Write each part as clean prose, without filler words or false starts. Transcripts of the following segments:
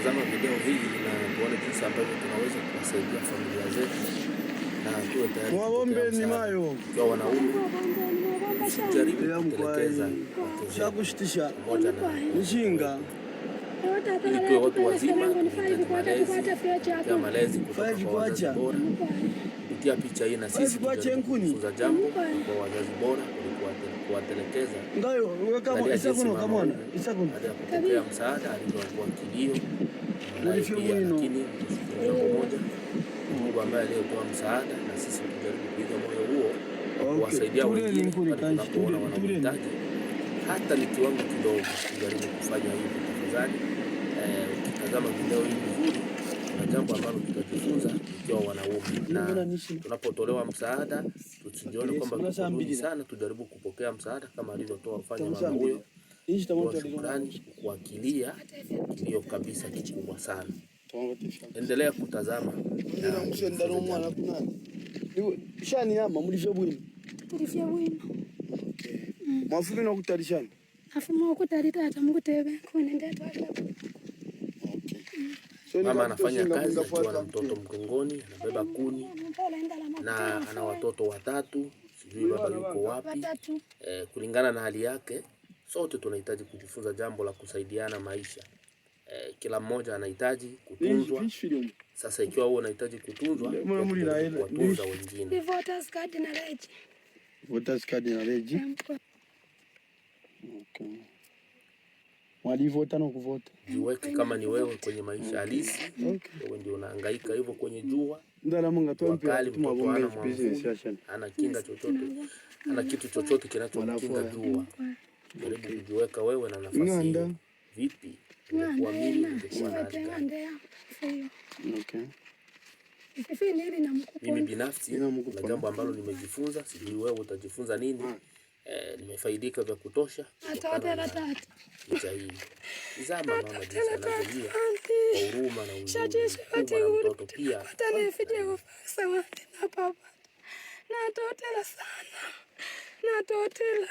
kutazama video hii na tuone jinsi ambavyo tunaweza kuwasaidia familia zetu na tuwe tayari kupokea msaada. Kwa wanaume, usijaribu kutelekeza moja na mshinga ili tuwe watu wazima, tunahitaji malezi kutoka kwa wazazi bora. Kupitia picha hii na sisi tunajifunza jambo kwa wazazi bora kuwatelekeza baada ya kupokea msaada alivyokuwa kilio pia, lakini jambo moja, Mungu ambaye aliyetoa msaada na sisi tujaribu kuiga moyo huo kuwasaidia wengine tunapoona wanahitaji, hata ni kiwango kidogo. Tujaribu kufanya hivi tafadhali. Ukitazama video hii vizuri, na jambo ambalo tutajifunza ikiwa wanaume, na tunapotolewa msaada tusijione kwamba tuko sana, tujaribu kupokea msaada kama alivyotoa ufanye mama huyo. Shukrani kuwakilia kilio kabisa kikubwa sana. Endelea kutazama shani ama mulivyo bwino mafupi na kutarishani afumo kutarita hata mkutebe kunende twala. Mama anafanya kazi akiwa na mtoto mgongoni, anabeba kuni na ana watoto watatu, sijui baba yuko wapi. Kulingana na hali yake, sote tunahitaji kujifunza jambo la kusaidiana maisha. Kila mmoja anahitaji kutunzwa. Sasa ikiwa wewe unahitaji kutunzwa, kutunza wengine. Voters card na regi. Voters card na regi. Okay. Walivota na kuvota. Jiweke kama ni wewe kwenye maisha halisi. Wewe ndio unahangaika hivyo kwenye jua. Ndala Mungu atoe mpya tumabombe business session. Ana kinga chochote. Ana kitu chochote kinachomkinga jua. Jaribu kujiweka wewe na nafasi hiyo. Vipi? Kuamini ungekuwa na hali gani? Okay. Mimi binafsi na jambo ambalo nimejifunza, sijui wewe utajifunza nini. Nimefaidika vya kutosha. Picha hii. Tazama mama jinsi anavyolia kwa huruma na huzuni. Mtoto pia. Natotela sana. Natotela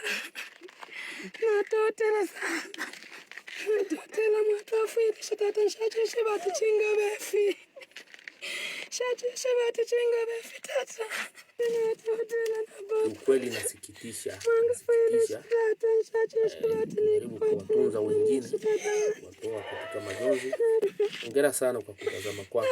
mwatu shitata shaje batu chinga befi. Shaje batu chinga befi tata. Ukweli nasikitisha. Kuwatunza wengine, kuwatoa katika majonzi. Hongera sana kwa kutazama kwako.